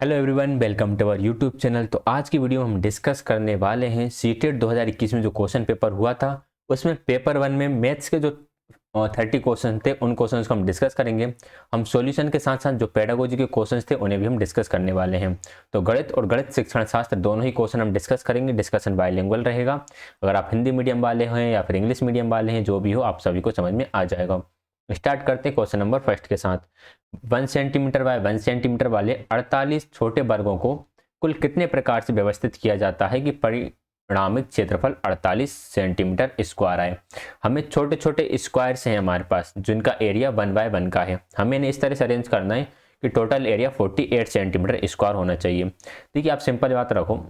Hello everyone, welcome to our YouTube channel. तो आज की वीडियो में हम डिस्कस करने वाले हैं सीटेट 2021 में जो क्वेश्चन पेपर हुआ था उसमें पेपर 1 में मैथ्स के जो 30 क्वेश्चन थे उन क्वेश्चंस को हम डिस्कस करेंगे। हम सॉल्यूशन के साथ साथ जो पेडागोजी के क्वेश्चंस थे उन्हें भी हम डिस्कस करने वाले हैं। तो गणित और गणित शिक्षण शास्त्र दोनों ही क्वेश्चन हम डिस्कस करेंगे। डिस्कशन बाइलिंगुअल रहेगा। अगर आप हिंदी मीडियम वाले हैं या फिर इंग्लिश मीडियम वाले हैं, जो भी हो आप सभी को समझ में आ जाएगा। स्टार्ट करते हैं क्वेश्चन नंबर फर्स्ट के साथ। 1 सेंटीमीटर बाय 1 सेंटीमीटर वाले 48 छोटे वर्गों को कुल कितने प्रकार से व्यवस्थित किया जाता है कि परिणामिक क्षेत्रफल 48 सेंटीमीटर स्क्वायर आए। हमें छोटे छोटे स्क्वायर्स हैं हमारे पास जिनका एरिया 1 बाय 1 का है। हमें इन्हें इस तरह से अरेंज करना है कि टोटल एरिया 48 सेंटीमीटर स्क्वायर होना चाहिए। देखिए, आप सिंपल बात रखो,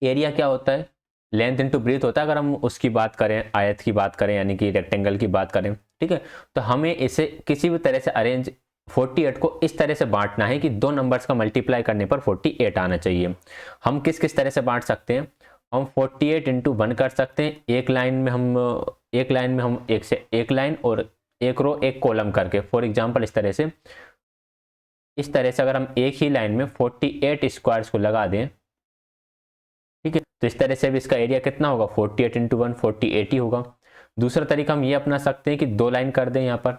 एरिया क्या होता है, लेंथ इंटू ब्रीथ होता है। अगर हम उसकी बात करें, आयत की बात करें, यानी कि रेक्टेंगल की बात करें, ठीक है, तो हमें इसे किसी भी तरह से अरेंज 48 को इस तरह से बांटना है कि दो नंबर्स का मल्टीप्लाई करने पर 48 आना चाहिए। हम किस किस तरह से बांट सकते हैं, हम 48 इंटू 1 कर सकते हैं। एक लाइन में हम एक लाइन और एक रो एक कॉलम करके, फॉर एग्जांपल इस तरह से अगर हम एक ही लाइन में 48 स्क्वायर्स को लगा दें, ठीक है, तो इस तरह से भी इसका एरिया कितना होगा, 48 इंटू 1 48 ही होगा। दूसरा तरीका हम ये अपना सकते हैं कि दो लाइन कर दें। यहाँ पर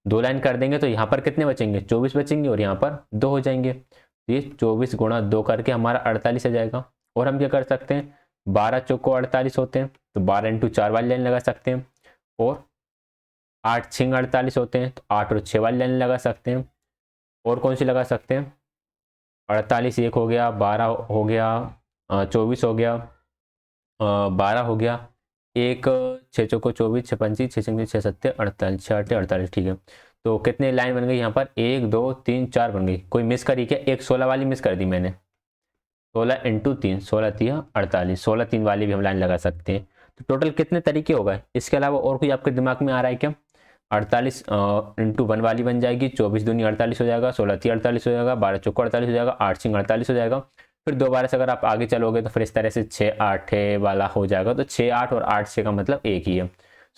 दो लाइन कर देंगे तो यहाँ पर कितने बचेंगे, 24 बचेंगे और यहाँ पर 2 हो जाएंगे। तो ये 24 गुणा 2 करके हमारा 48 आ जाएगा। और हम क्या कर सकते हैं, 12 चौको 48 होते हैं तो 12 इंटू 4 वाली लाइन लगा सकते हैं। और 8 6 48 होते हैं तो 8 और 6 वाली लाइन लगा सकते हैं। और कौन सी लगा सकते हैं, 48 एक हो गया, 12 हो गया, 24 हो गया, 12 हो गया, एक 6 चौको 24, 6 पंची 6 छंगे 6 सत्ते 48, 6 आठे 48। ठीक है, तो कितने लाइन बन गई यहाँ पर, 1 2 3 4 बन गई। कोई मिस करी क्या, एक 16 वाली मिस कर दी मैंने। 16 इंटू 3, 16 3 48, 16 3 वाली भी हम लाइन लगा सकते हैं। तो टोटल कितने तरीके हो गए। इसके अलावा और कोई आपके दिमाग में आ रहा है क्या। 48 इंटू 1 वाली बन जाएगी, 24 दूनी 48 हो जाएगा, 16 3 48 हो जाएगा, 12 चौको 48 हो जाएगा, 8 6 48 हो जाएगा। फिर दोबारा से अगर आप आगे चलोगे तो फिर इस तरह से 6 8 वाला हो जाएगा। तो 6 8 और 8 6 का मतलब एक ही है।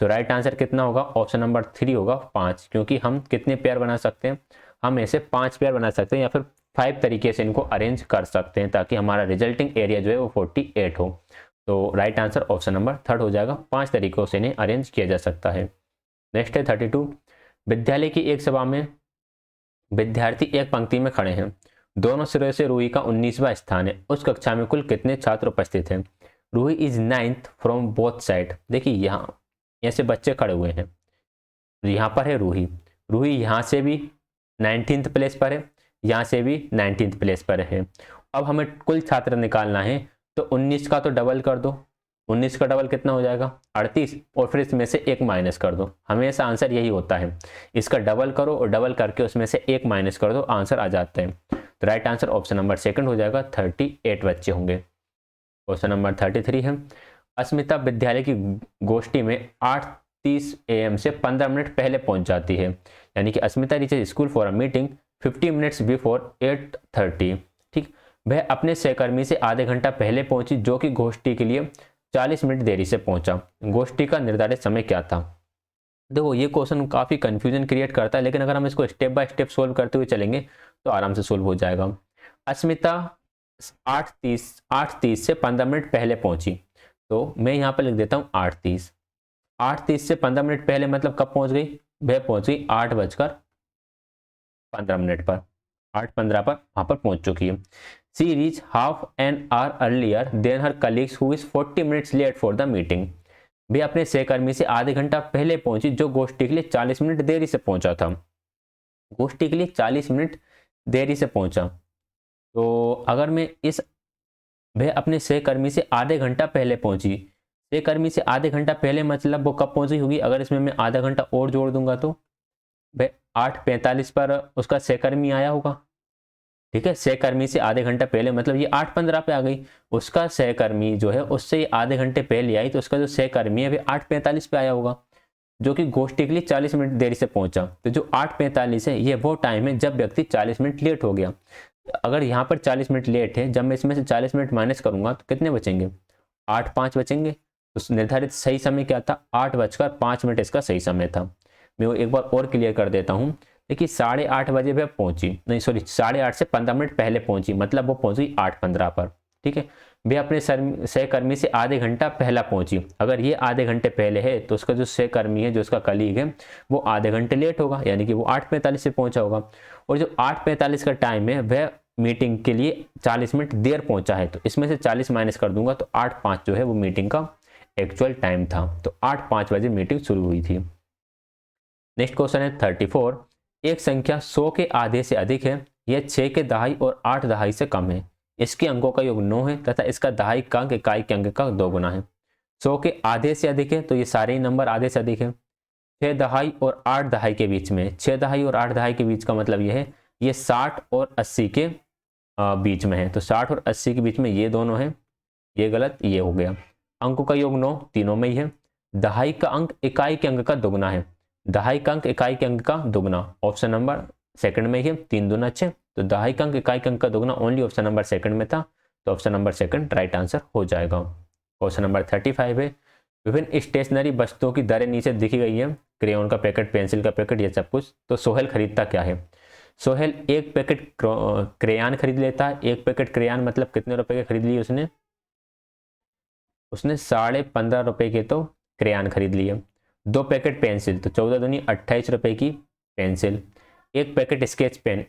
सो राइट आंसर कितना होगा, ऑप्शन नंबर 3 होगा 5। क्योंकि हम कितने पेयर बना सकते हैं, हम ऐसे 5 पेयर बना सकते हैं या फिर 5 तरीके से इनको अरेंज कर सकते हैं ताकि हमारा रिजल्टिंग एरिया जो है वो 48 हो। तो राइट आंसर ऑप्शन नंबर 3 हो जाएगा। 5 तरीकों से इन्हें अरेंज किया जा सकता है। नेक्स्ट है 32। विद्यालय की एक सभा में विद्यार्थी एक पंक्ति में खड़े हैं। दोनों सिरे से रूही का 19वां स्थान है। उस कक्षा में कुल कितने छात्र उपस्थित हैं। Ruhi is 9th from both side. देखिए, यहाँ ऐसे बच्चे खड़े हुए हैं, यहाँ पर है रूही। रूही यहाँ से भी 19th प्लेस पर है, यहाँ से भी 19th प्लेस पर है। अब हमें कुल छात्र निकालना है, तो 19 का तो डबल कर दो। 19 का डबल कितना हो जाएगा, 38, और फिर इसमें से एक माइनस कर दो। हमेशा आंसर यही होता है, इसका डबल करो और डबल करके उसमें से एक माइनस कर दो, आंसर आ जाता है। तो राइट आंसर ऑप्शन नंबर 2 हो जाएगा, 38 बच्चे होंगे। क्वेश्चन नंबर 33 है। अस्मिता विद्यालय की गोष्ठी में 8:30 AM से 15 मिनट पहले पहुंच जाती है। यानी कि Asmita reaches school for a meeting 50 minutes before 8:30। ठीक, वह अपने सहकर्मी से आधे घंटा पहले पहुंची जो कि गोष्ठी के लिए 40 मिनट देरी से पहुंचा। गोष्ठी का निर्धारित समय क्या था। देखो, ये क्वेश्चन काफ़ी कंफ्यूजन क्रिएट करता है, लेकिन अगर हम इसको स्टेप बाय स्टेप सोल्व करते हुए चलेंगे तो आराम से सोल्व हो जाएगा। अस्मिता 8:30 से 15 मिनट पहले पहुंची, तो मैं यहाँ पर लिख देता हूँ 8:30। 8:30 से 15 मिनट पहले मतलब कब पहुंच गई, वह पहुंच गई 8:15 पर, 8:15 पर वहां पर पहुंच चुकी है। She reach half an hour earlier than her colleagues who is 40 minutes late for the meeting. वे अपने सहकर्मी से आधे घंटा पहले पहुंची जो गोष्ठी के लिए 40 मिनट देरी से पहुंचा था। गोष्ठी के लिए 40 मिनट देरी से पहुंचा, तो अगर मैं इस वह अपने सहकर्मी से आधे घंटा पहले पहुंची, सहकर्मी से आधे घंटा पहले मतलब वो कब पहुंची होगी, अगर इसमें मैं आधा घंटा और जोड़ दूंगा तो वह 8:45 पर उसका सहकर्मी आया होगा। ठीक है, सहकर्मी से आधे घंटा पहले मतलब ये 8:15 पे आ गई। उसका सहकर्मी जो है उससे ये आधे घंटे पहले आई, तो उसका जो सहकर्मी है वह 8:45 पे आया होगा जो कि गोष्ठी के लिए 40 मिनट देरी से पहुंचा। तो जो 8:45 है ये वो टाइम है जब व्यक्ति 40 मिनट लेट हो गया। अगर यहाँ पर 40 मिनट लेट है, जब मैं इसमें से 40 मिनट माइनस करूंगा तो कितने बचेंगे, 8 5 बचेंगे। तो निर्धारित सही समय क्या था, 8:05 इसका सही समय था। मैं वो एक बार और क्लियर कर देता हूँ। देखिए 8:30 बजे वह पहुंची, नहीं सॉरी 8:30 से 15 मिनट पहले पहुंची, मतलब वो पहुंची 8:15 पर। ठीक है, वे अपने सहकर्मी से आधे घंटा पहला पहुंची। अगर ये आधे घंटे पहले है तो उसका जो सहकर्मी है, जो उसका कलीग है, वो आधे घंटे लेट होगा, यानी कि वो 8:45 से पहुंचा होगा। और जो 8:45 का टाइम है वह मीटिंग के लिए 40 मिनट देर पहुंचा है, तो इसमें से 40 माइनस कर दूंगा तो 8:05 जो है वो मीटिंग का एक्चुअल टाइम था। तो 8:05 बजे मीटिंग शुरू हुई थी। नेक्स्ट क्वेश्चन है 34। एक संख्या 100 के आधे से अधिक है, यह 6 के दहाई और 8 दहाई से कम है, इसके अंकों का योग 9 है तथा इसका दहाई का अंक इकाई के अंक का 2 गुना है। 100 के आधे से अधिक है तो ये सारे ही नंबर आधे से अधिक है। 6 दहाई और 8 दहाई के बीच में, 6 दहाई और 8 दहाई के बीच का मतलब यह है ये 60 और 80 के बीच में है, तो 60 और 80 के बीच में ये दोनों है, ये गलत, ये हो गया। अंकों का योग 9 तीनों में ही है। दहाई का अंक इकाई के अंक का दोगुना है, दहाई का अंक इकाई के अंक का दोगुना ऑप्शन नंबर सेकंड में ही है, 3 दूना 6, तो दहाई का अंक इकाई के अंक का दोगुना ओनली ऑप्शन नंबर सेकंड में था, तो option number second right answer हो जाएगा। क्वेश्चन नंबर 35 है। विभिन्न स्टेशनरी वस्तुओं की दरें नीचे दिखी गई है, क्रेयॉन का पैकेट, पेंसिल का पैकेट, ये सब कुछ। तो सोहेल खरीदता क्या है? सोहेल एक पैकेट क्रेयॉन खरीद लेता है। एक पैकेट क्रेयॉन मतलब कितने रुपए के खरीद लिए उसने? उसने 15.5 रुपए के तो क्रेयॉन खरीद लिए। 2 पैकेट पेंसिल, तो 14 दूनी 28 रुपए की पेंसिल। एक पैकेट स्केच पेन,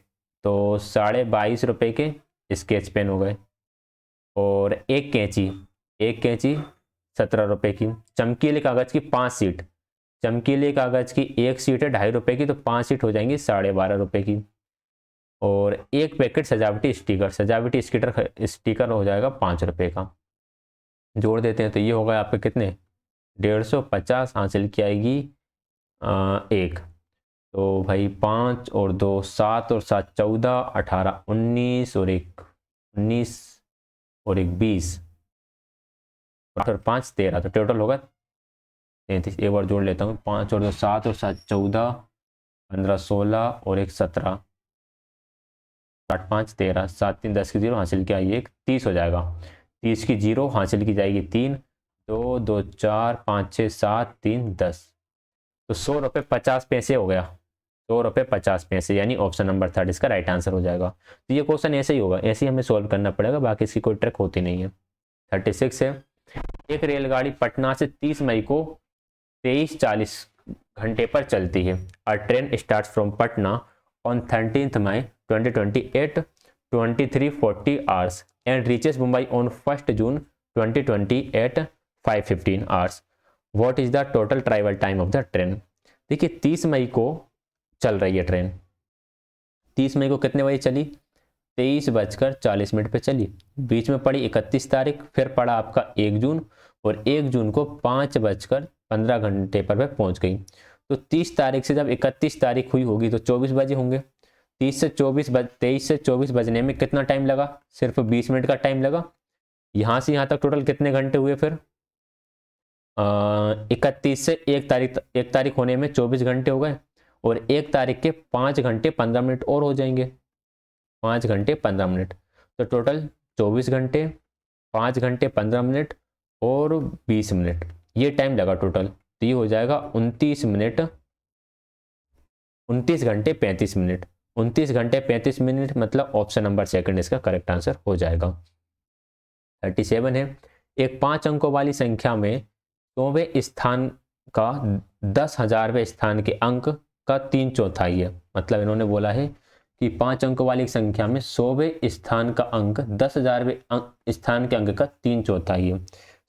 तो 22.5 रुपए के स्केच पेन हो गए। और एक कैंची 17 रुपए की। चमकीले कागज की 5 सीट, चमकीले कागज की एक सीट है 2.5 रुपए की, तो 5 सीट हो जाएंगी 12.5 रुपए की। और एक पैकेट सजावटी स्टिकर, सजावटी स्टिकर हो जाएगा 5 रुपए का। जोड़ देते हैं तो ये होगा आपके कितने? 150 हासिल की आएगी एक, तो भाई 5 और 2 7 और 7 14 18 19 और एक 19 और एक 20 और 5 13, तो टोटल होगा 33। एक बार जोड़ लेता हूँ, 5 और 2 7 और 7 14 15 16 और एक 17 8 5 13 7 3 10 की 0 हासिल किया ये एक 30 हो जाएगा। 30 की 0 हासिल की जाएगी 3, 2 2 4 5 6 7 3 10, तो 100 रुपये 50 पैसे हो गया। 100 रुपये 50 पैसे, यानी ऑप्शन नंबर 3 इसका राइट आंसर हो जाएगा। तो ये क्वेश्चन ऐसे ही होगा, ऐसे ही हमें सोल्व करना पड़ेगा, बाकी इसकी कोई ट्रिक होती नहीं है। 36 है। एक रेलगाड़ी पटना से 30 मई को 23:40 घंटे पर चलती है। अ train start from Patna on 13th May 2028 23:40 hours and reaches Mumbai on 1st June 2028 5:15 hours. What is the total travel time of the train? देखिए 30 मई को चल रही है ट्रेन। 30 मई को कितने बजे चली? 23:40 पे चली। बीच में पड़ी 31 तारीख, फिर पड़ा आपका 1 जून, और 1 जून को 5:15 घंटे पर वह पहुंच गई। तो 30 तारीख से जब 31 तारीख हुई होगी तो 24 बजे होंगे। 23 से 24 बजने में कितना टाइम लगा? सिर्फ 20 मिनट का टाइम लगा। यहाँ से यहाँ तक टोटल कितने घंटे हुए फिर? 31 से 1 तारीख होने में 24 घंटे हो गए, और 1 तारीख के 5 घंटे 15 मिनट और हो जाएंगे, 5 घंटे 15 मिनट, तो टोटल 24 घंटे 5 घंटे 15 मिनट और 20 मिनट, ये टाइम लगा टोटल। तो ये हो जाएगा 29 घंटे 35 मिनट। 29 घंटे 35 मिनट मतलब ऑप्शन नंबर सेकंड इसका करेक्ट आंसर हो जाएगा। 37 है। एक 5 अंकों वाली संख्या में 100वें स्थान का 10,000वें स्थान के अंक का 3/4 है। मतलब इन्होंने बोला है कि 5 अंकों वाली संख्या में 100वें स्थान का अंक 10,000वें स्थान के अंक का 3/4 है।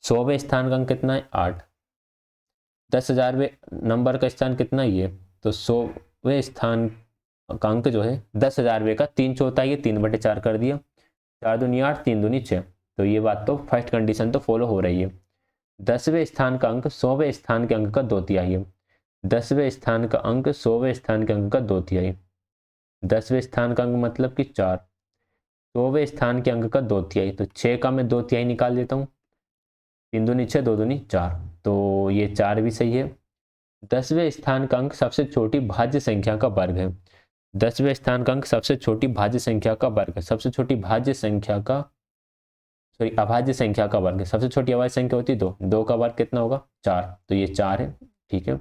100वें स्थान का अंक कितना है? 8। 10,000वें नंबर का स्थान कितना ही है? तो 100वें स्थान का अंक जो है 10,000वें का 3/4 है, 3/4 कर दिया। 4 दूनी 8 3 दूनी 6, तो ये बात तो फर्स्ट कंडीशन तो फॉलो हो रही है। 10वें स्थान का अंक 100वें स्थान के अंक का 2/3 है। 10वें स्थान का अंक 100वें स्थान के अंक का 2/3। 10वें स्थान का अंक मतलब कि 4, 100वें स्थान के अंक का 2/3, तो 6 का मैं 2/3 निकाल देता हूँ। 3 दूनी 6 2 दूनी 4, तो ये 4 भी सही है। 10वें स्थान का अंक सबसे छोटी भाज्य संख्या का वर्ग है। 10वें स्थान का अंक सबसे छोटी भाज्य संख्या का वर्ग है। सबसे छोटी भाज्य संख्या का अभाज्य संख्या का वर्ग है। सबसे छोटी अभाज्य संख्या होती है 2, 2 का वर्ग कितना होगा? 4, तो ये 4 है, ठीक है।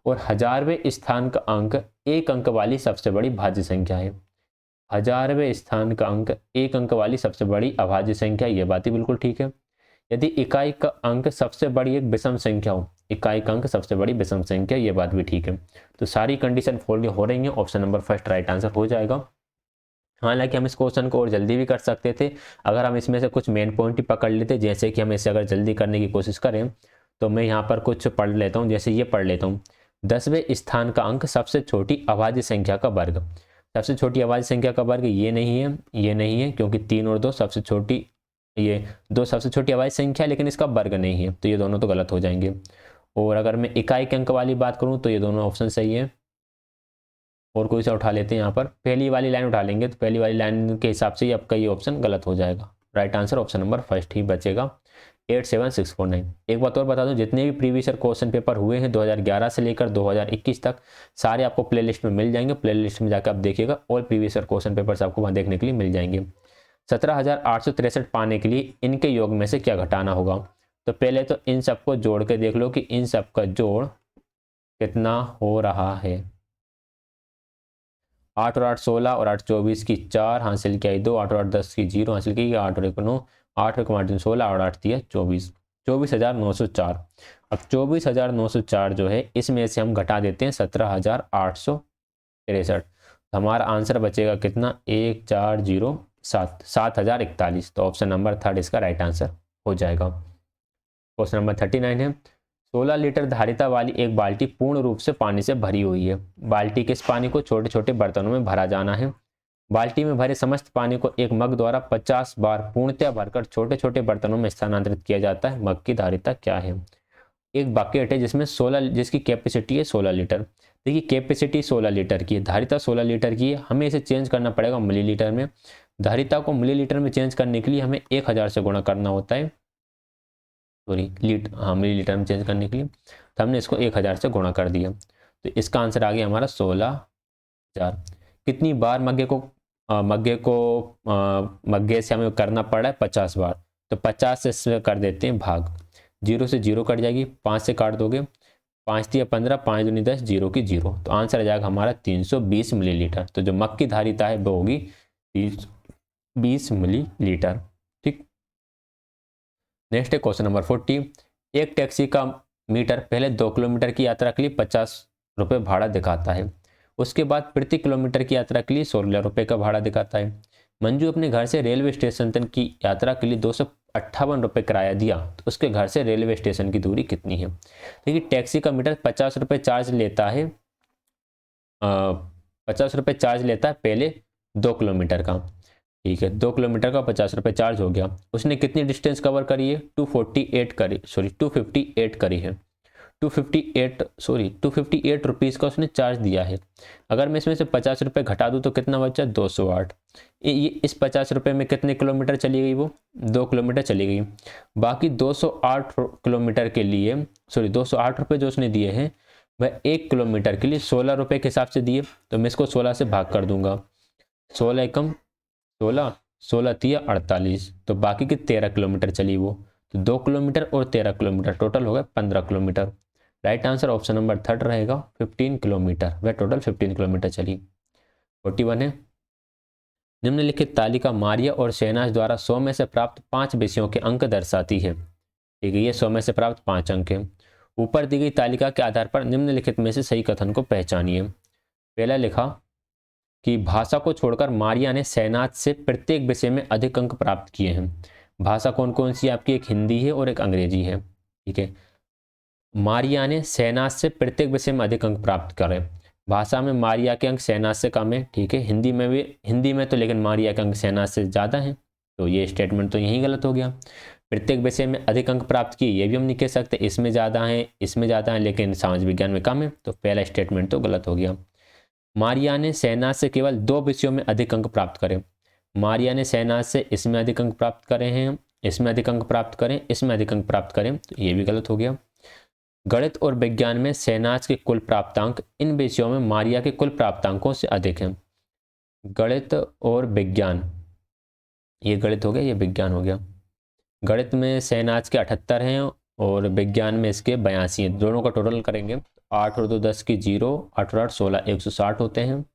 और 1000वें स्थान का अंक एक अंक वाली सबसे बड़ी भाज्य संख्या है। 1000वें स्थान का अंक एक अंक वाली सबसे बड़ी अभाज्य संख्या, ये बात ही बिल्कुल ठीक है। यदि इकाई का अंक सबसे बड़ी एक विषम संख्या हो, इकाई का अंक सबसे बड़ी विषम संख्या, ये बात भी ठीक है। तो सारी कंडीशन फॉलो हो रही है, option number first right answer हो जाएगा। हालांकि हम इस क्वेश्चन को और जल्दी भी कर सकते थे अगर हम इसमें से कुछ मेन पॉइंट ही पकड़ लेते, जैसे कि हम इसे अगर जल्दी करने की कोशिश करें तो मैं यहाँ पर कुछ पढ़ लेता हूँ। जैसे ये पढ़ लेता हूँ, 10वें स्थान का अंक सबसे छोटी अभाज्य संख्या का वर्ग। सबसे छोटी अभाज्य संख्या का वर्ग ये नहीं है, ये नहीं है, क्योंकि 3 और 2 सबसे छोटी, ये 2 सबसे छोटी अभाज्य संख्या लेकिन इसका वर्ग नहीं है, तो ये दोनों तो गलत हो जाएंगे। और अगर मैं इकाई के अंक वाली बात करूँ तो ये दोनों ऑप्शन सही है। और कोई सा उठा लेते हैं, यहाँ पर पहली वाली लाइन उठा लेंगे, तो पहली वाली लाइन के हिसाब से ही आपका ये ऑप्शन गलत हो जाएगा। Right answer option number first ही बचेगा, 87649। एक बात और बता दूं, जितने भी प्रीवियस ईयर क्वेश्चन पेपर हुए हैं 2011 से लेकर 2021 तक, सारे आपको प्लेलिस्ट में मिल जाएंगे। प्लेलिस्ट में जाकर आप देखिएगा, और प्रीवियस ईयर क्वेश्चन पेपर्स आपको वहाँ देखने के लिए मिल जाएंगे। 17,863 पाने के लिए इनके योग में से क्या घटाना होगा? तो पहले तो इन सबको जोड़ के देख लो कि इन सबका जोड़ कितना हो रहा है। 8 और 8 16 और 8 24 की 4 हासिल किया 2, 8 और 8 10 की 0 हासिल की, 8 और 1 9, 8 और 1 16 और 8 दिया 24, 24,904। अब 24,904 जो है इसमें से हम घटा देते हैं 17,863, हमारा आंसर बचेगा कितना, 1407, 7,041। तो ऑप्शन नंबर थर्ड इसका राइट आंसर हो जाएगा। क्वेश्चन नंबर 39 है, 16 लीटर धारिता वाली एक बाल्टी पूर्ण रूप से पानी से भरी हुई है। बाल्टी के इस पानी को छोटे छोटे बर्तनों में भरा जाना है। बाल्टी में भरे समस्त पानी को एक मग द्वारा 50 बार पूर्णतः भरकर छोटे छोटे बर्तनों में स्थानांतरित किया जाता है। मग की धारिता क्या है? एक बकेट है जिसमें 16, जिसकी कैपेसिटी है 16 लीटर। देखिए कैपेसिटी 16 लीटर की है, धारिता 16 लीटर की है, हमें इसे चेंज करना पड़ेगा मिलीलीटर में। धारिता को मिलीलीटर में चेंज करने के लिए हमें 1000 से गुणा करना होता है, मिलीलीटर में चेंज करने के लिए, तो हमने इसको 1000 से गुणा कर दिया, तो इसका आंसर आ गया हमारा 16,000। कितनी बार मग्गे से हमें करना पड़ा है 50 बार, तो 50 से कर देते हैं भाग, 0 से 0 कट जाएगी, 5 से काट दोगे, 5 दिया 15, 5 दूनी 10, 0 की 0, तो आंसर आ जाएगा हमारा 320 मिलीलीटर। तो जो मग की धारिता है वो होगी 320 मिलीलीटर। ठीक, नेक्स्ट है क्वेश्चन नंबर 40, एक टैक्सी का मीटर पहले 2 किलोमीटर की यात्रा के लिए 50 रुपये भाड़ा दिखाता है, उसके बाद प्रति किलोमीटर की यात्रा के लिए 16 रुपये का भाड़ा दिखाता है। मंजू अपने घर से रेलवे स्टेशन तक की यात्रा के लिए 258 रुपये किराया दिया, तो उसके घर से रेलवे स्टेशन की दूरी कितनी है? देखिए टैक्सी का मीटर 50 रुपये चार्ज लेता है, 50 रुपये चार्ज लेता है पहले 2 किलोमीटर का। ठीक है, 2 किलोमीटर का 50 रुपये चार्ज हो गया। उसने कितनी डिस्टेंस कवर करी है? 258 करी है, 258 रुपीज़ का उसने चार्ज दिया है। अगर मैं इसमें से 50 रुपये घटा दूँ तो कितना बचा? 208। ये इस 50 रुपये में कितने किलोमीटर चली गई? वो 2 किलोमीटर चली गई। बाकी 208 किलोमीटर के लिए 208 रुपये जो उसने दिए हैं वह 1 किलोमीटर के लिए 16 रुपये के हिसाब से दिए, तो मैं इसको 16 से भाग कर दूंगा, 16 एकम 16, 16 तिया 48, तो बाकी की 13 किलोमीटर चली वो, तो 2 किलोमीटर और 13 किलोमीटर टोटल हो गए 15 kilometre. Right answer option number third रहेगा, 15 किलोमीटर, वह टोटल 15 किलोमीटर चली। 41 है, निम्नलिखित तालिका मारिया और शहनाज द्वारा 100 में से प्राप्त 5 विषयों के अंक दर्शाती है। ठीक है, ये 100 में से प्राप्त 5 अंक है। ऊपर दी गई तालिका के आधार पर निम्नलिखित में से सही कथन को पहचानिए। पहला लिखा कि भाषा को छोड़कर मारिया ने शहनाज से प्रत्येक विषय में अधिक अंक प्राप्त किए हैं। भाषा कौन कौन सी आपकी? एक हिंदी है और एक अंग्रेजी है। ठीक है, मारिया ने शहनाज से प्रत्येक विषय में अधिक अंक प्राप्त करे। भाषा में मारिया के अंक शहनाज से कम है। ठीक है, हिंदी में तो लेकिन मारिया के अंक शहनाज से ज़्यादा हैं, तो ये स्टेटमेंट तो यहीं गलत हो गया। प्रत्येक विषय में अधिक अंक प्राप्त किए, ये भी हम नहीं कह सकते, इसमें ज़्यादा है लेकिन समाज विज्ञान में कम है, तो पहला स्टेटमेंट तो गलत हो गया। मारिया ने शहनाज से केवल 2 विषयों में अधिक अंक प्राप्त करे। मारिया ने शहनाज से इसमें अधिक अंक प्राप्त करे हैं, इसमें अधिक अंक प्राप्त करें, इसमें अधिक अंक प्राप्त करें, तो ये भी गलत हो गया। गणित और विज्ञान में शहनाज के कुल प्राप्तांक इन विषयों में मारिया के कुल प्राप्तांकों से अधिक हैं। गणित और विज्ञान, ये गणित हो गया, ये विज्ञान हो गया। गणित में शहनाज के 78 हैं और विज्ञान में इसके 82 हैं। दोनों का टोटल करेंगे 8 और 2 10 की 0, 8 और 8 16, 160 होते हैं।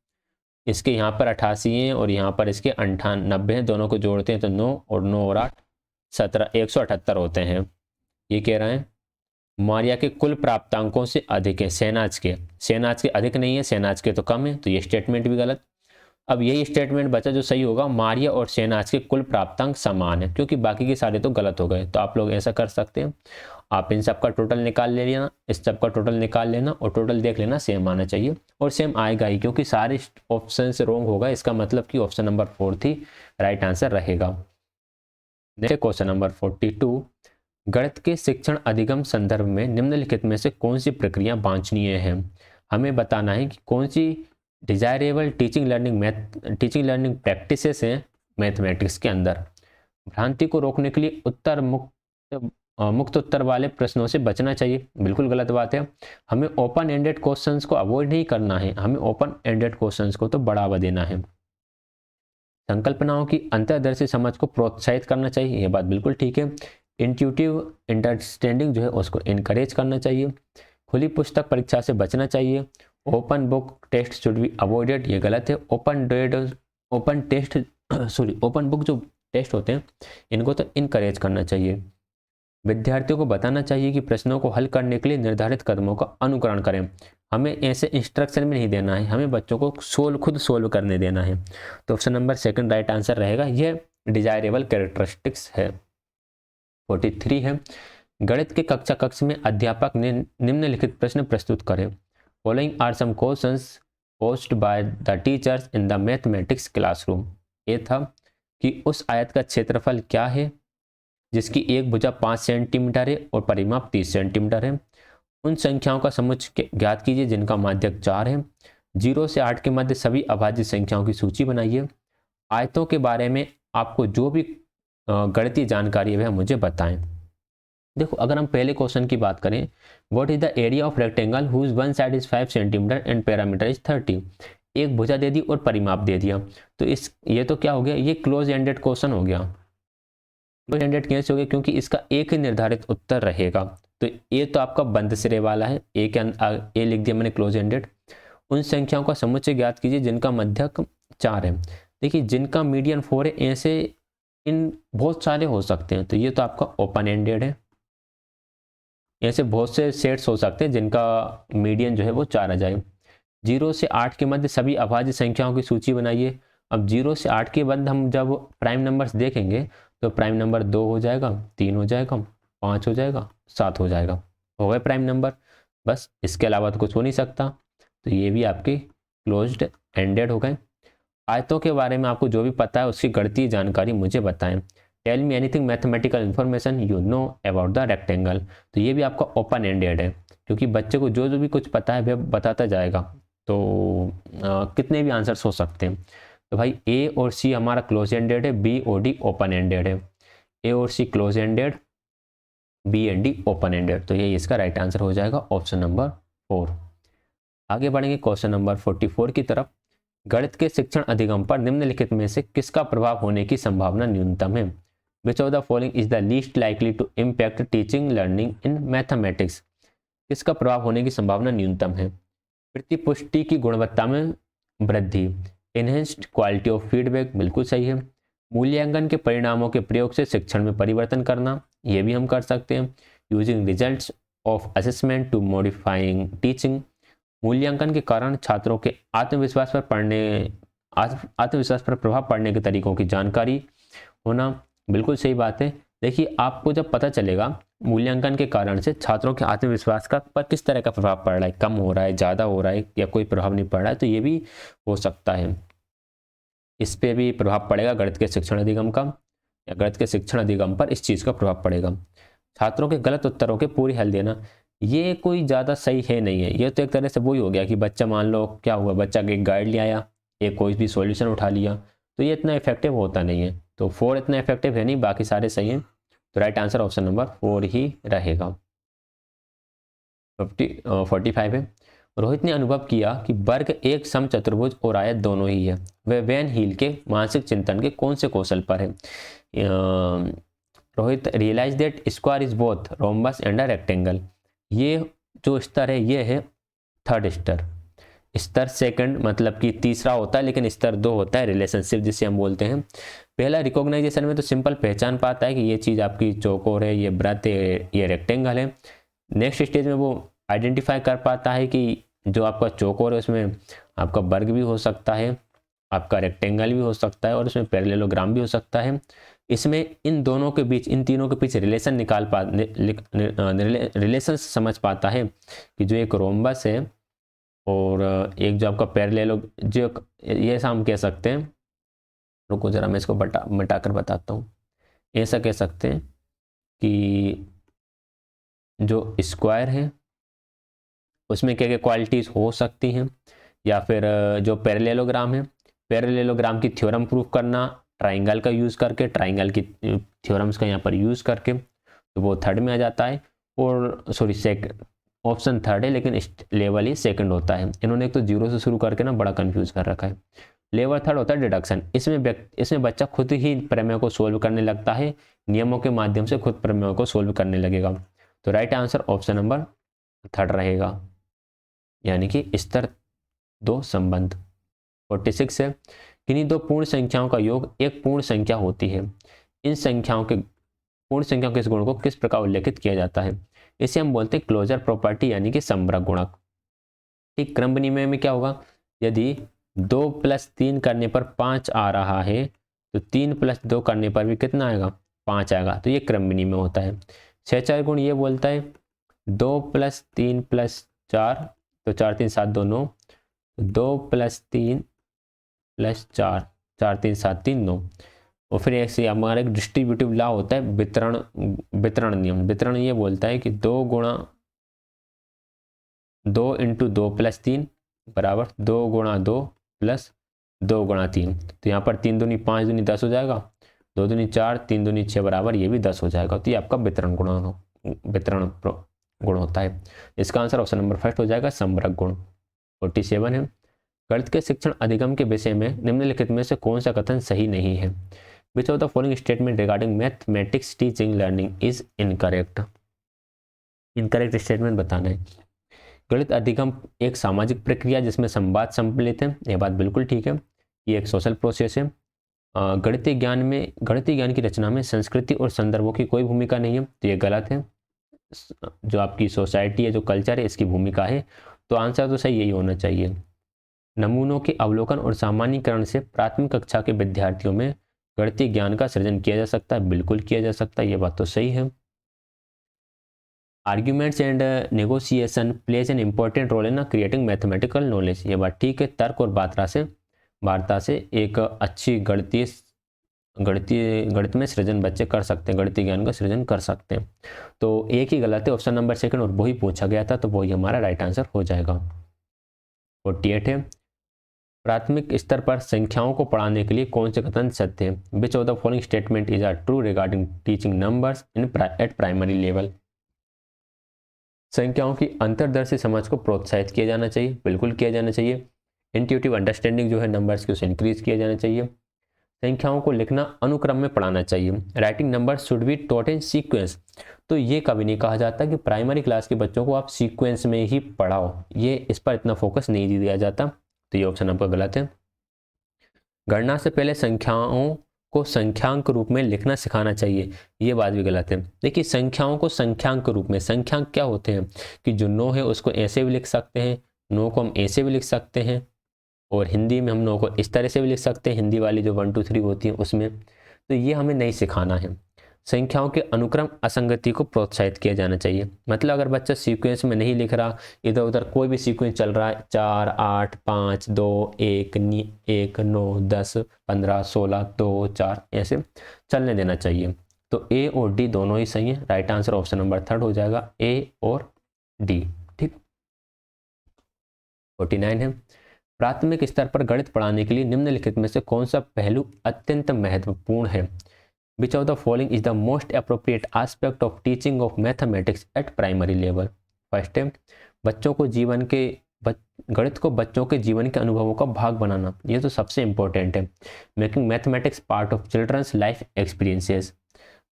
इसके यहाँ पर 88 हैं और यहाँ पर इसके 98 हैं। दोनों को जोड़ते हैं तो 9 और 9 और 8 17, 178 होते हैं। ये कह रहे हैं मारिया के कुल प्राप्तांकों से अधिक है शहनाज के। शहनाज के अधिक नहीं है, शहनाज के तो कम है, तो ये स्टेटमेंट भी गलत। अब यही स्टेटमेंट बचा जो सही होगा, मारिया और शहनाज के कुल प्राप्तांक समान है, क्योंकि बाकी के सारे तो गलत हो गए। तो आप लोग ऐसा कर सकते हैं, आप इन सब का टोटल निकाल ले लेना, इस सब का टोटल निकाल लेना और टोटल देख लेना सेम आना चाहिए, और सेम आएगा ही, क्योंकि सारे ऑप्शन से रॉन्ग होगा। इसका मतलब कि ऑप्शन नंबर 4 ही राइट आंसर रहेगा। नेक्स्ट क्वेश्चन नंबर 42, गणित के शिक्षण अधिगम संदर्भ में निम्नलिखित में से कौन सी प्रक्रिया वांछनीय है। हमें बताना है कि कौन सी डिजायरेबल टीचिंग लर्निंग प्रैक्टिसेस हैं मैथमेटिक्स के अंदर। भ्रांति को रोकने के लिए मुक्त उत्तर वाले प्रश्नों से बचना चाहिए, बिल्कुल गलत बात है। हमें ओपन एंडेड क्वेश्चंस को अवॉइड नहीं करना है, हमें ओपन एंडेड क्वेश्चंस को तो बढ़ावा देना है। संकल्पनाओं की अंतर्दर्शी समझ को प्रोत्साहित करना चाहिए, यह बात बिल्कुल ठीक है। इंट्यूटिव अंडरस्टैंडिंग जो है उसको इनकरेज करना चाहिए। खुली पुस्तक परीक्षा से बचना चाहिए। Open book test should be avoided, ये गलत है। ओपन बुक जो टेस्ट होते हैं इनको तो इनकरेज करना चाहिए। विद्यार्थियों को बताना चाहिए कि प्रश्नों को हल करने के लिए निर्धारित कदमों का अनुकरण करें। हमें ऐसे इंस्ट्रक्शन में नहीं देना है, हमें बच्चों को खुद सोल्व करने देना है। तो ऑप्शन नंबर 2 राइट आंसर रहेगा, यह डिजायरेबल कैरेक्टरिस्टिक्स है। 43 है, गणित के कक्ष में अध्यापक ने निम्नलिखित प्रश्न प्रस्तुत करें। Following are some questions posed by the teachers in the mathematics classroom. ये था कि उस आयत का क्षेत्रफल क्या है जिसकी एक भुजा 5 सेंटीमीटर है और परिमाप 30 सेंटीमीटर है। उन संख्याओं का समुच्चय ज्ञात कीजिए जिनका माध्यक 4 है। 0 से 8 के मध्य सभी अभाज्य संख्याओं की सूची बनाइए। आयतों के बारे में आपको जो भी गणितीय जानकारी है वह मुझे बताएं। देखो, अगर हम पहले क्वेश्चन की बात करें, what is the area of rectangle whose one side is 5 centimetre and parameter is 30। एक भुजा दे दी और परिमाप दे दिया, तो ये तो क्या हो गया, ये क्लोज एंडेड क्वेश्चन हो गया। क्लोज एंडेड कैसे हो गया, क्योंकि इसका एक ही निर्धारित उत्तर रहेगा। तो ये तो आपका बंद सिरे वाला है, ए लिख दिया मैंने क्लोज एंडेड। उन संख्याओं का समुच्चय ज्ञात कीजिए जिनका मध्यक 4 है। देखिए, जिनका मीडियन 4 है, ऐसे इन बहुत सारे हो सकते हैं, तो ये तो आपका ओपन एंडेड है। ऐसे बहुत से सेट्स हो सकते हैं जिनका मीडियन जो है वो 4 आ जाए। 0 से 8 के मध्य सभी अभाज्य संख्याओं की सूची बनाइए। अब 0 से 8 के बाद हम जब प्राइम नंबर्स देखेंगे तो प्राइम नंबर 2 हो जाएगा, 3 हो जाएगा, 5 हो जाएगा, 7 हो जाएगा, हो गए प्राइम नंबर। बस इसके अलावा तो कुछ हो नहीं सकता, तो ये भी आपके क्लोज्ड एंडेड हो गए। आयतों के बारे में आपको जो भी पता है उसकी गणितीय जानकारी मुझे बताएं। Tell me anything mathematical information you know about the rectangle. तो ये भी आपका ओपन एंडेड है, क्योंकि बच्चे को जो भी कुछ पता है वह बताता जाएगा। तो कितने भी आंसर्स हो सकते हैं। तो भाई ए और सी हमारा क्लोज एंडेड है, बी और डी ओपन एंडेड है। ए और C close ended, B and D open ended. तो ये इसका राइट आंसर हो जाएगा ऑप्शन नंबर 4। आगे बढ़ेंगे क्वेश्चन नंबर 44 की तरफ। गणित के शिक्षण अधिगम पर निम्नलिखित में से किसका प्रभाव होने की संभावना न्यूनतम है। Which of the following is the least likely to impact teaching learning in mathematics. किसका प्रभाव होने की संभावना न्यूनतम है। प्रतिपुष्टि की गुणवत्ता में वृद्धि, एनहेंस्ड क्वालिटी ऑफ फीडबैक, बिल्कुल सही है। मूल्यांकन के परिणामों के प्रयोग से शिक्षण में परिवर्तन करना, यह भी हम कर सकते हैं। Using results of assessment to modifying teaching, मूल्यांकन के कारण छात्रों के आत्मविश्वास पर प्रभाव पड़ने के तरीकों की जानकारी होना, बिल्कुल सही बात है। देखिए, आपको जब पता चलेगा मूल्यांकन के कारण से छात्रों के आत्मविश्वास का पर किस तरह का प्रभाव पड़ रहा है, कम हो रहा है, ज़्यादा हो रहा है या कोई प्रभाव नहीं पड़ रहा है, तो ये भी हो सकता है। इस पे भी प्रभाव पड़ेगा गणित के शिक्षण अधिगम का, या गणित के शिक्षण अधिगम पर इस चीज़ का प्रभाव पड़ेगा। छात्रों के गलत उत्तरों के पूरी हल देना, ये कोई ज़्यादा सही है नहीं है। ये तो एक तरह से वही हो गया कि बच्चा, मान लो क्या हुआ, बच्चा एक गाइड ले आया, एक कोई भी सॉल्यूशन उठा लिया, तो ये इतना इफेक्टिव होता नहीं है। तो 4 इतना इफेक्टिव है नहीं, बाकी सारे सही हैं। तो राइट आंसर ऑप्शन नंबर 4 ही रहेगा। 45 है। रोहित ने अनुभव किया कि वर्ग एक समचतुर्भुज और आयत दोनों ही है। वह वैन हील के मानसिक चिंतन के कौन से कौशल पर है। Rohit realise that square is both rhombus and a rectangle. ये जो स्तर है ये है थर्ड स्तर। स्तर सेकंड मतलब कि तीसरा होता है, लेकिन स्तर 2 होता है रिलेशनशिप जिसे हम बोलते हैं। पहला रिकॉग्नाइजेशन में तो सिंपल पहचान पाता है कि ये चीज़ आपकी चौकोर है, ये वृत्त है, ये रेक्टेंगल है। नेक्स्ट स्टेज में वो आइडेंटिफाई कर पाता है कि जो आपका चौकोर है उसमें आपका वर्ग भी हो सकता है, आपका रेक्टेंगल भी हो सकता है और उसमें पैरेललोग्राम भी हो सकता है। इसमें इन दोनों के बीच, इन तीनों के बीच रिलेशन रिलेशन समझ पाता है कि जो एक रोम्बस है और एक जो आपका पैरेललो, जो ये हम कह सकते हैं, रुको जरा मैं इसको मिटा कर बताता हूँ। ऐसा कह सकते हैं कि जो स्क्वायर है उसमें क्या क्या क्वालिटीज़ हो सकती हैं, या फिर जो पैरेललोग्राम है, पैरेललोग्राम की थ्योरम प्रूफ करना ट्राइंगल का यूज़ करके, ट्राइंगल की थ्योरम्स का यहाँ पर यूज़ करके, तो वो थर्ड में आ जाता है। और सॉरी सेकंड, ऑप्शन थर्ड है लेकिन लेवल ही सेकंड होता है। इन्होंने एक तो जीरो से शुरू करके ना बड़ा कंफ्यूज कर रखा है। लेवल थर्ड होता है डिडक्शन। इसमें बच्चा खुद ही प्रमेय को सोल्व करने लगता है, नियमों के माध्यम से खुद प्रमेय को सोल्व करने लगेगा। तो right answer option number third रहेगा, यानी कि स्तर 2 संबंध। 46 है, किन्हीं दो पूर्ण संख्याओं का योग एक पूर्ण संख्या होती है। इन संख्याओं के पूर्ण संख्याओं के इस गुण को किस प्रकार उल्लेखित किया जाता है? इसे हम बोलते हैं क्लोजर प्रॉपर्टी, यानी कि संवर्ग गुणक। ठीक, क्रम विनिमय में क्या होगा, यदि 2 + 3 करने पर 5 आ रहा है तो 3 + 2 करने पर भी कितना आएगा, 5 आएगा। तो ये क्रम विनिमय होता है। सहचर गुण ये बोलता है 2 + 3 + 4, तो 4 3 7 2 9, 2 + 3 + 4, 4 3 7 3 9। और फिर ऐसे हमारा एक डिस्ट्रीब्यूटिव लॉ होता है वितरण नियम। वितरण ये बोलता है कि 2 × 2 × 2 + 3 बराबर 2 × 2 + 2 × 3। तो यहाँ पर 3 दूनी 5 दूनी 10 हो जाएगा, 2 दूनी 4, 3 दूनी 6 बराबर ये भी 10 हो जाएगा। तो ये आपका वितरण गुण होता है। इसका आंसर ऑप्शन नंबर फर्स्ट हो जाएगा, संवर्ग गुण। 47 है, गणित के शिक्षण अधिगम के विषय में निम्नलिखित में से कौन सा कथन सही नहीं है? Which of the following statement regarding mathematics teaching learning is incorrect? Incorrect statement बताना है। गणित अधिगम एक सामाजिक प्रक्रिया जिसमें संवाद सम्मिलित है, यह बात बिल्कुल ठीक है। ये एक सोशल प्रोसेस है। गणितीय ज्ञान की रचना में संस्कृति और संदर्भों की कोई भूमिका नहीं है, तो ये गलत है। जो आपकी सोसाइटी है, जो कल्चर है, इसकी भूमिका है। तो आंसर तो सही यही होना चाहिए। नमूनों के अवलोकन और सामान्यीकरण से प्राथमिक कक्षा के विद्यार्थियों में गणितीय ज्ञान का सृजन किया जा सकता है, बिल्कुल किया जा सकता है, ये बात तो सही है। Arguments and negotiation plays an important role in creating mathematical knowledge, ये बात ठीक है। तर्क और वार्ता से एक अच्छी गणित में सृजन बच्चे कर सकते हैं, गणितीय ज्ञान का सृजन कर सकते हैं। तो एक ही गलत है, ऑप्शन नंबर सेकंड, और वही पूछा गया था, तो वही हमारा राइट आंसर हो जाएगा। 48 है, प्राथमिक स्तर पर संख्याओं को पढ़ाने के लिए कौन से कथन सत्य है? Which of the following statement is are true regarding teaching numbers at primary level? संख्याओं की अंतर्दर्शी समझ को प्रोत्साहित किया जाना चाहिए, बिल्कुल किया जाना चाहिए। इंट्यूटिव अंडरस्टैंडिंग जो है नंबर्स की, उसे इंक्रीज किया जाना चाहिए। संख्याओं को लिखना अनुक्रम में पढ़ाना चाहिए। Writing numbers should be taught in sequence, तो ये कभी नहीं कहा जाता कि प्राइमरी क्लास के बच्चों को आप सीक्वेंस में ही पढ़ाओ, ये इस पर इतना फोकस नहीं दिया जाता। तो ये ऑप्शन आपका गलत है। गणना से पहले संख्याओं को संख्यांक रूप में लिखना सिखाना चाहिए, ये बात भी गलत है। देखिए, संख्याओं को संख्यांक रूप में, संख्यांक क्या होते हैं कि जो 9 है उसको ऐसे भी लिख सकते हैं, 9 को हम ऐसे भी लिख सकते हैं, और हिंदी में हम 9 को इस तरह से भी लिख सकते हैं, हिंदी वाली जो 1 2 3 होती है उसमें। तो ये हमें नहीं सिखाना है। संख्याओं के अनुक्रम असंगति को प्रोत्साहित किया जाना चाहिए। मतलब अगर बच्चा सीक्वेंस में नहीं लिख रहा, इधर उधर कोई भी सीक्वेंस चल रहा है, 4 8 5 2 1 9 10 15 16 2 4 ऐसे चलने देना चाहिए। तो ए और डी दोनों ही सही है। Right answer option number third हो जाएगा, ए और डी। ठीक। 49 है, प्राथमिक स्तर पर गणित पढ़ाने के लिए निम्नलिखित में से कौन सा पहलू अत्यंत महत्वपूर्ण है? Which of the following is the most appropriate aspect of teaching of mathematics at primary level? First है, बच्चों को गणित को बच्चों के जीवन के अनुभवों का भाग बनाना, ये तो सबसे इंपॉर्टेंट है। Making mathematics part of children's life experiences.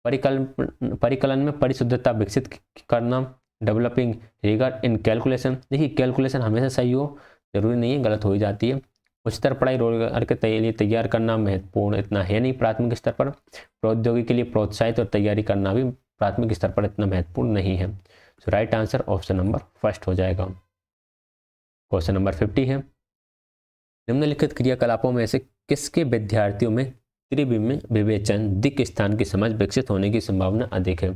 परिकलन में परिशुद्धता विकसित करना, डेवलपिंग रिगर इन कैलकुलेशन। देखिए कैलकुलेशन हमेशा सही हो जरूरी नहीं है, गलत हो ही जाती है। उच्चतर पढ़ाई रोजगार के लिए तैयार करना महत्वपूर्ण इतना है नहीं प्राथमिक स्तर पर। प्रौद्योगिकी के लिए प्रोत्साहित और तैयारी करना भी प्राथमिक स्तर पर इतना महत्वपूर्ण नहीं है। So right answer option number first हो जाएगा। क्वेश्चन नंबर 50 है, निम्नलिखित क्रियाकलापों में से किसके विद्यार्थियों में त्रिविमीय विवेचन दिक् स्थान की समझ विकसित होने की संभावना अधिक है।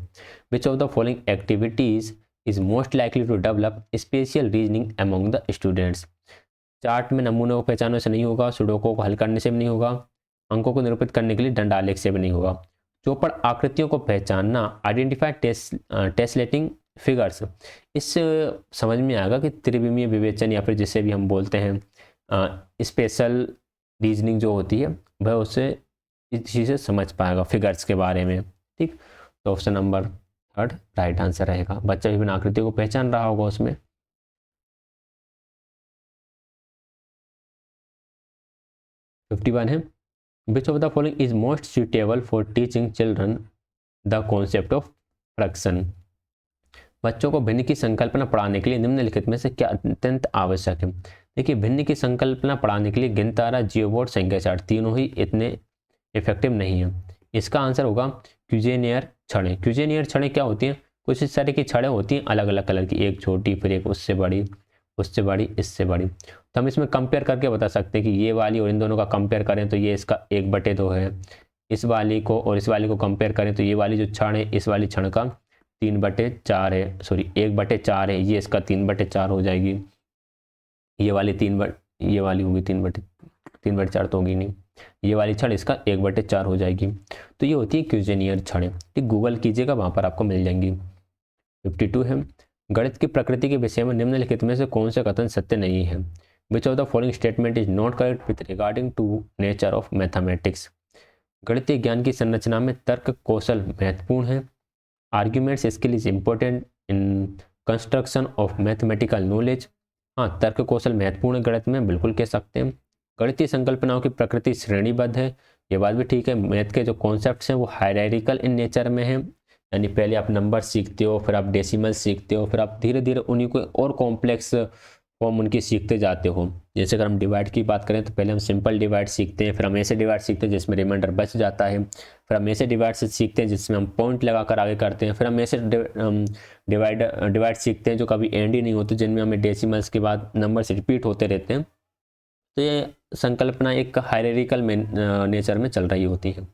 Which of the following activities is most likely to develop spatial reasoning among the students. Chart में नमूनों को पहचानने से नहीं होगा, सुडोकों को हल करने से भी नहीं होगा, अंकों को निरूपित करने के लिए दंडालेख से भी नहीं होगा। चौपड़ आकृतियों को पहचानना, आइडेंटिफाई टेस्लेटिंग फिगर्स, इससे समझ में आएगा कि त्रिविमीय विवेचन या फिर जिसे भी हम बोलते हैं स्पेशल रीजनिंग जो होती है वह उससे इस चीज़ से समझ पाएगा फिगर्स के बारे में। ठीक, तो ऑप्शन नंबर 3 राइट आंसर रहेगा। बच्चा विभिन्न आकृतियों को पहचान रहा होगा उसमें। 51 है, which of the following is most suitable for teaching children the concept of fraction. बच्चों को भिन्न की संकल्पना पढ़ाने के लिए निम्नलिखित में से क्या अत्यंत आवश्यक है। देखिए भिन्न की संकल्पना पढ़ाने के लिए गिनतारा, जियोबोर्ड, संख्या चार्ट तीनों ही इतने इफेक्टिव नहीं है। इसका आंसर होगा क्यूजेनियर छड़ें। क्यूजेनियर छड़ें क्या होती हैं, कुछ इस तरह की छड़ें होती हैं अलग अलग कलर की, एक छोटी फिर एक उससे बड़ी, उससे बड़ी, इससे बड़ी। तो हम इसमें कंपेयर करके बता सकते हैं कि ये वाली और इन दोनों का कंपेयर करें तो ये इसका 1/2 है, इस वाली को और इस वाली को कंपेयर करें तो ये वाली जो छड़ है इस वाली छड़ का 3/4 है, सॉरी 1/4 है, ये इसका 3/4 हो जाएगी। ये वाली ये वाली होगी 3/4 तो होगी नहीं, ये वाली छड़ इसका 1/4 हो जाएगी। तो ये होती है क्यूजेनियर छड़ें। ठीक, गूगल कीजिएगा वहाँ पर आपको मिल जाएंगी। 52 है, गणित की प्रकृति के विषय में निम्नलिखित में से कौन सा कथन सत्य नहीं है। Which of the following statement is not correct with regarding to nature of mathematics. गणितीय ज्ञान की संरचना में तर्क कौशल महत्वपूर्ण है। Arguments skill is important in construction of mathematical knowledge. हाँ, तर्क कौशल महत्वपूर्ण गणित में, बिल्कुल कह सकते हैं। गणितीय संकल्पनाओं की प्रकृति श्रेणीबद्ध है, ये बात भी ठीक है। मैथ के जो कॉन्सेप्ट्स हैं वो हायरार्किकल इन नेचर में है, यानी पहले आप नंबर सीखते हो, फिर आप डेसिमल सीखते हो, फिर आप धीरे धीरे उन्हीं को और कॉम्प्लेक्स फॉर्म उनकी सीखते जाते हो। जैसे अगर हम डिवाइड की बात करें तो पहले हम सिंपल डिवाइड सीखते हैं, फिर हम ऐसे डिवाइड सीखते हैं जिसमें रिमाइंडर बच जाता है, फिर हम ऐसे डिवाइड से सीखते हैं जिसमें हम पॉइंट लगाकर आगे करते हैं, फिर हम ऐसे डिवाइड सीखते हैं जो कभी एंड ही नहीं होते, जिनमें हमें डेसिमल्स के बाद नंबर्स रिपीट होते रहते हैं। तो ये संकल्पना एक हायरार्किकल नेचर में चल रही होती है।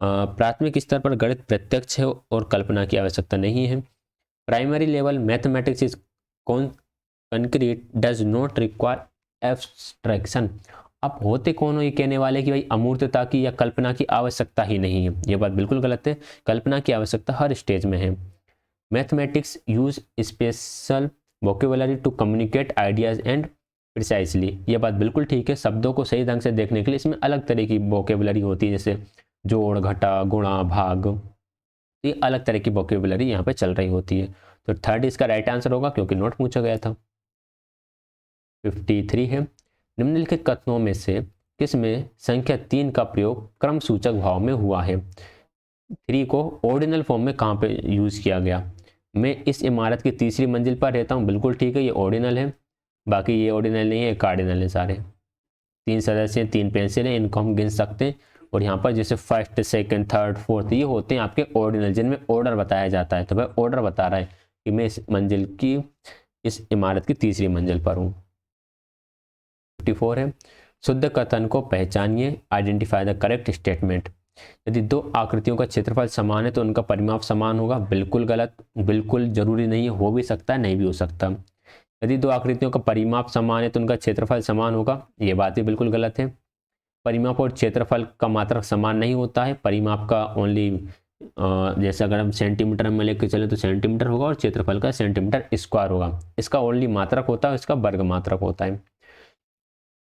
प्राथमिक स्तर पर गणित प्रत्यक्ष है और कल्पना की आवश्यकता नहीं है। Primary level mathematics is concrete does not require abstraction. अब होते कौन हो ये कहने वाले कि भाई अमूर्तता की या कल्पना की आवश्यकता ही नहीं है, ये बात बिल्कुल गलत है। कल्पना की आवश्यकता हर स्टेज में है। Mathematics use special vocabulary to communicate ideas and precisely, ये बात बिल्कुल ठीक है। शब्दों को सही ढंग से देखने के लिए इसमें अलग तरह की वोकेबुलरी होती है, जैसे जोड़, घटा, गुणा, भाग, ये अलग तरह की वोकेबुलरी यहाँ पे चल रही होती है। तो 3 इसका राइट आंसर होगा क्योंकि नोट पूछा गया था। 53 है, निम्नलिखित कथनों में से किसमें संख्या 3 का प्रयोग क्रम सूचक भाव में हुआ है। 3 को ऑर्डिनल फॉर्म में कहाँ पे यूज किया गया। मैं इस इमारत की तीसरी मंजिल पर रहता हूँ, बिल्कुल ठीक है, ये ऑर्डिनल है। बाकी ये ऑर्डिनल नहीं है, कार्डिनल है सारे। 3 सदस्य हैं, 3 पेंसिल हैं, इनको हम गिन सकते हैं। और यहाँ पर जैसे फर्स्ट, सेकंड, थर्ड, फोर्थ, ये होते हैं आपके ऑर्डिनल, जिनमें ऑर्डर बताया जाता है। तो वह ऑर्डर बता रहा है कि मैं इस मंजिल की, इस इमारत की तीसरी मंजिल पर हूँ। 54 है, शुद्ध कथन को पहचानिए, आइडेंटिफाई द करेक्ट स्टेटमेंट। यदि 2 आकृतियों का क्षेत्रफल समान है तो उनका परिमाप समान होगा, बिल्कुल गलत। बिल्कुल जरूरी नहीं है, हो भी सकता है, नहीं भी हो सकता। यदि 2 आकृतियों का परिमाप समान है तो उनका क्षेत्रफल समान होगा, ये बात भी बिल्कुल गलत है। परिमाप और क्षेत्रफल का मात्रक समान नहीं होता है। परिमाप का ओनली जैसे अगर हम सेंटीमीटर में लेकर चले तो सेंटीमीटर होगा और क्षेत्रफल का सेंटीमीटर स्क्वायर होगा। इसका ओनली मात्रक होता है, इसका वर्ग मात्रक होता है।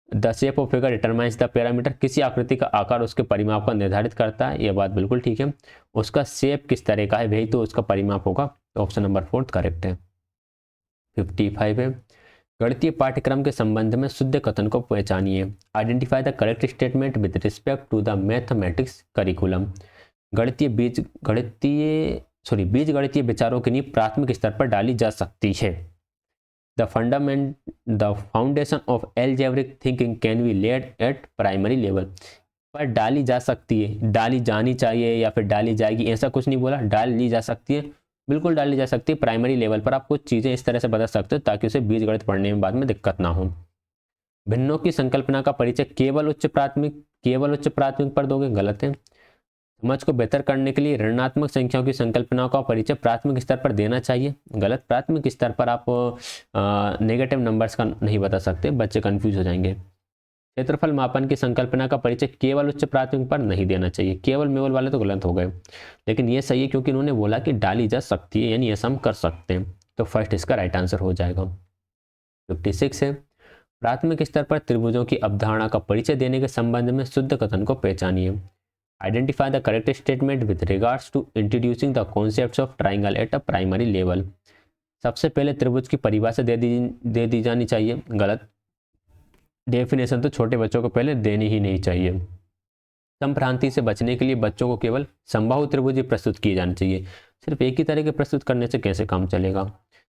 The shape of figure determines the parameter, किसी आकृति का आकार उसके परिमाप का निर्धारित करता है, यह बात बिल्कुल ठीक है। उसका शेप किस तरह का है वही तो उसका परिमाप होगा। तो ऑप्शन नंबर 4 करेक्ट है। 55 है, गणितीय पाठ्यक्रम के संबंध में शुद्ध कथन को पहचानिए, identify the correct statement with respect to the mathematics curriculum. बीज गणितीय विचारों की नींव प्राथमिक स्तर पर डाली जा सकती है। The foundation of algebraic thinking can be laid at primary level. पर डाली जा सकती है, डाली जानी चाहिए या फिर डाली जाएगी, ऐसा कुछ नहीं बोला, डाली जा सकती है, बिल्कुल डाली जा सकती है। प्राइमरी लेवल पर आप कुछ चीज़ें इस तरह से बदल सकते हो ताकि उसे बीजगणित पढ़ने में बाद में दिक्कत ना हो। भिन्नों की संकल्पना का परिचय केवल उच्च प्राथमिक पर दोगे, गलत है। समझ को बेहतर करने के लिए ऋणात्मक संख्याओं की संकल्पनाओं का परिचय प्राथमिक स्तर पर देना चाहिए, गलत। प्राथमिक स्तर पर आप नेगेटिव नंबर्स का नहीं बता सकते, बच्चे कंफ्यूज हो जाएंगे। क्षेत्रफल मापन की संकल्पना का परिचय केवल उच्च प्राथमिक पर नहीं देना चाहिए। केवल मेवल वाले तो गलत हो गए, लेकिन ये सही है क्योंकि इन्होंने बोला कि डाली जा सकती है, यानी ऐसा हम कर सकते हैं। तो फर्स्ट इसका राइट आंसर हो जाएगा। 56 है, प्राथमिक स्तर पर त्रिभुजों की अवधारणा का परिचय देने के संबंध में शुद्ध कथन को पहचानिए। Identify the correct statement with regards to introducing the concepts of triangle at a primary level. सबसे पहले त्रिभुज की परिभाषा दे दी जानी चाहिए, गलत। डेफिनेशन तो छोटे बच्चों को पहले देनी ही नहीं चाहिए। संभ्रांति से बचने के लिए बच्चों को केवल संबाहु त्रिभुज प्रस्तुत किए जाने चाहिए। सिर्फ एक ही तरह के प्रस्तुत करने से कैसे काम चलेगा।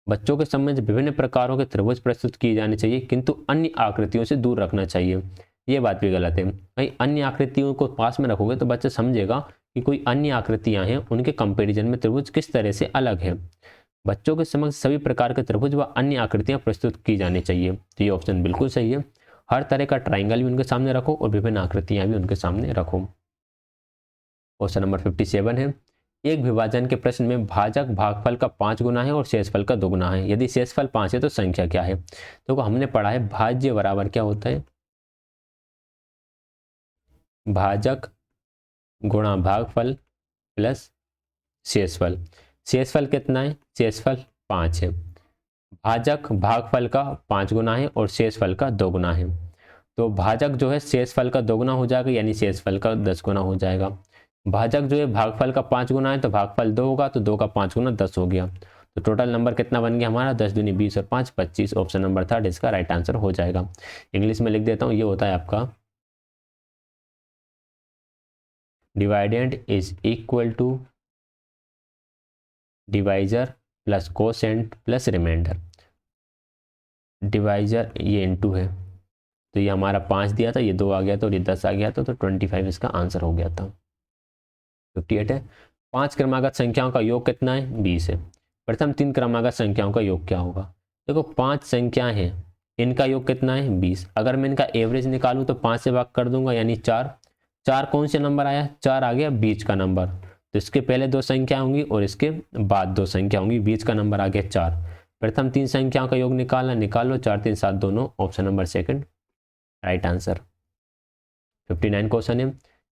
बच्चों के समझ विभिन्न प्रकारों के त्रिभुज प्रस्तुत किए जाने चाहिए, किंतु अन्य आकृतियों से दूर रखना चाहिए। ये बात भी गलत है भाई, अन्य आकृतियों को पास में रखोगे तो बच्चा समझेगा कि कोई अन्य आकृतियां हैं, उनके कंपैरिजन में त्रिभुज किस तरह से अलग है। बच्चों के समक्ष सभी प्रकार के त्रिभुज व अन्य आकृतियां प्रस्तुत की जानी चाहिए। तो ये ऑप्शन बिल्कुल सही है। हर तरह का ट्राइंगल भी उनके सामने रखो और विभिन्न आकृतियां भी उनके सामने रखो। क्वेश्चन नंबर 57 है, एक विभाजन के प्रश्न में भाजक भागफल का 5 गुना है और शेषफल का 2 गुना है। यदि शेषफल 5 है तो संख्या क्या है। तो हमने पढ़ा है भाज्य बराबर क्या होता है, भाजक गुणा भागफल प्लस शेषफल। शेषफल कितना है, शेषफल 5 है। भाजक भागफल का 5 गुना है और शेषफल का 2 गुना है। तो भाजक जो है शेषफल का 2 गुना हो जाएगा, यानी शेषफल का 10 गुना हो जाएगा। भाजक जो है भागफल का 5 गुना है तो भागफल 2 होगा, तो 2 का 5 गुना 10 हो गया। तो टोटल नंबर कितना बन गया हमारा, 10 दूनी 20 और 5 25। ऑप्शन नंबर 3 इसका राइट आंसर हो जाएगा। इंग्लिश में लिख देता हूँ, ये होता है आपका dividend is equal to divisor plus quotient plus remainder. Divisor ये इनटू है, तो ये हमारा 5 दिया था, ये 2 आ गया था और ये 10 आ गया था, तो 25 इसका आंसर हो गया था। 58 है, 5 क्रमागत संख्याओं का योग कितना है, 20 है। प्रथम 3 क्रमागत संख्याओं का योग क्या होगा। देखो 5 संख्याएं हैं, इनका योग कितना है, 20। अगर मैं इनका एवरेज निकालूं तो 5 से भाग कर दूंगा, यानी 4। 4 कौन से नंबर आया, 4 आ गया बीच का नंबर। तो इसके पहले 2 संख्या होंगी और इसके बाद 2 संख्या होंगी, बीच का नंबर आ गया 4। प्रथम 3 संख्याओं का योग निकालना, निकाल लो, 4 3 7 दोनों। Option number 2 right answer. 59 question है,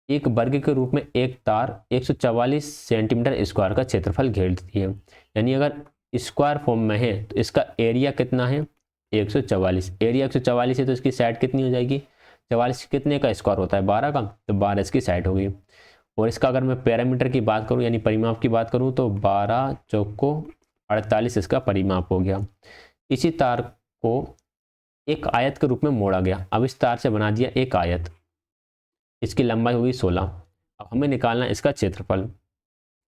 एक वर्ग के रूप में एक तार 144 सेंटीमीटर स्क्वायर का क्षेत्रफल घेरती है। यानी अगर स्क्वायर फॉर्म में है तो इसका एरिया कितना है, 144। एरिया 144 है तो इसकी साइड कितनी हो जाएगी, 44 कितने का स्क्वायर होता है, 12 का, तो 12 इसकी साइड होगी। और इसका अगर मैं पैरामीटर की बात करूं यानी परिमाप की बात करूं तो 12 चौको 48 इसका परिमाप हो गया। इसी तार को एक आयत के रूप में मोड़ा गया। अब इस तार से बना दिया एक आयत, इसकी लंबाई हुई 16। अब हमें निकालना इसका क्षेत्रफल।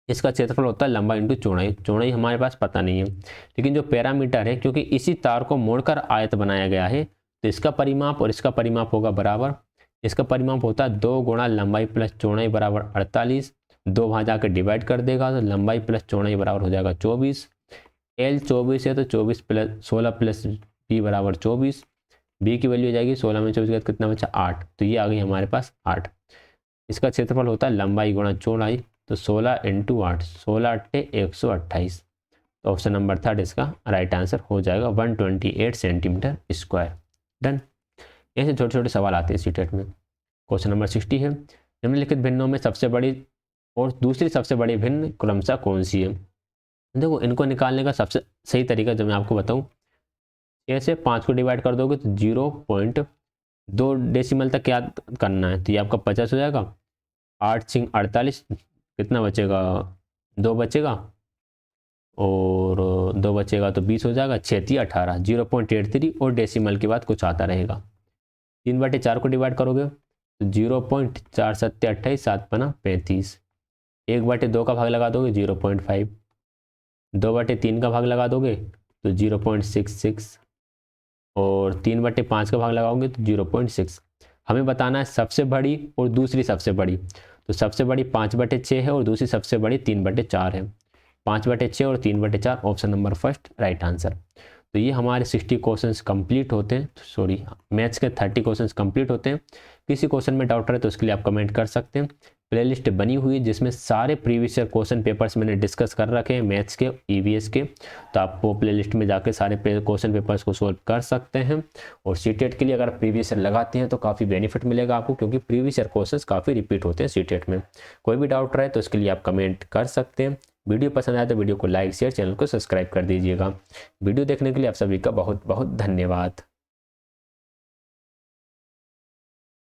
इसका क्षेत्रफल होता है लंबाई इंटू चौड़ाई। चौड़ाई हमारे पास पता नहीं है, लेकिन जो पैरामीटर है, क्योंकि इसी तार को मोड़कर आयत बनाया गया है, तो इसका परिमाप और इसका परिमाप होगा बराबर। इसका परिमाप होता है 2 गुणा लंबाई प्लस चौड़ाई बराबर 48। 2 वहाँ जाकर डिवाइड कर देगा तो लंबाई प्लस चौड़ाई बराबर हो जाएगा 24। L 24 है तो 24 प्लस 16 प्लस B बराबर 24। B की वैल्यू हो जाएगी 16 में 24 कितना बचा, 8। तो ये आ गई हमारे पास 8। इसका क्षेत्रफल होता है लंबाई गुणा चौड़ाई, तो 16 इंटू 8, 16 8 128। तो ऑप्शन नंबर 3 इसका राइट आंसर हो जाएगा, 128 सेंटीमीटर स्क्वायर। डन। ऐसे छोटे छोटे सवाल आते हैं सीटेट में। क्वेश्चन नंबर 60 है, निम्नलिखित भिन्नों में सबसे बड़ी और दूसरी सबसे बड़ी भिन्न क्रमशः कौन सी है। देखो इनको निकालने का सबसे सही तरीका जो मैं आपको बताऊं, ऐसे 5 को डिवाइड कर दोगे तो 0.2 डेसिमल तक याद करना है, तो ये आपका 50 हो जाएगा। 8 6 48, कितना बचेगा, 2 बचेगा और 2 बचेगा तो 20 हो जाएगा। 6 3 18, 0.83 और डेसिमल के बाद कुछ आता रहेगा। 3/4 को डिवाइड करोगे तो 0.4 7 28, 7 5 35। 1/2 का भाग लगा दोगे 0.5, 2/3 का भाग लगा दोगे तो 0.66 और 3/5 का भाग लगाओगे तो 0.6। हमें बताना है सबसे बड़ी और दूसरी सबसे बड़ी। तो सबसे बड़ी 5/6 है और दूसरी सबसे बड़ी 3/4 है। 5/6 और 3/4 option number first right answer. तो ये हमारे 60 क्वेश्चंस कंप्लीट होते हैं, सॉरी मैथ्स के 30 क्वेश्चंस कंप्लीट होते हैं। किसी क्वेश्चन में डाउट रहे तो उसके लिए आप कमेंट कर सकते हैं। प्लेलिस्ट बनी हुई है जिसमें सारे प्रीवियस ईयर क्वेश्चन पेपर्स मैंने डिस्कस कर रखे हैं मैथ्स के, ईवीएस के। तो आप वो प्लेलिस्ट में जाके सारे क्वेश्चन पेपर्स को सोल्व कर सकते हैं। और सीटेट के लिए अगर प्रीवियस ईयर लगाते हैं तो काफ़ी बेनिफिट मिलेगा आपको, क्योंकि प्रीवियस ईयर क्वेश्चन काफ़ी रिपीट होते हैं सीटेट में। कोई भी डाउट रहे तो उसके लिए आप कमेंट कर सकते हैं। वीडियो पसंद आए तो वीडियो को लाइक शेयर, चैनल को सब्सक्राइब कर दीजिएगा। वीडियो देखने के लिए आप सभी का बहुत बहुत धन्यवाद।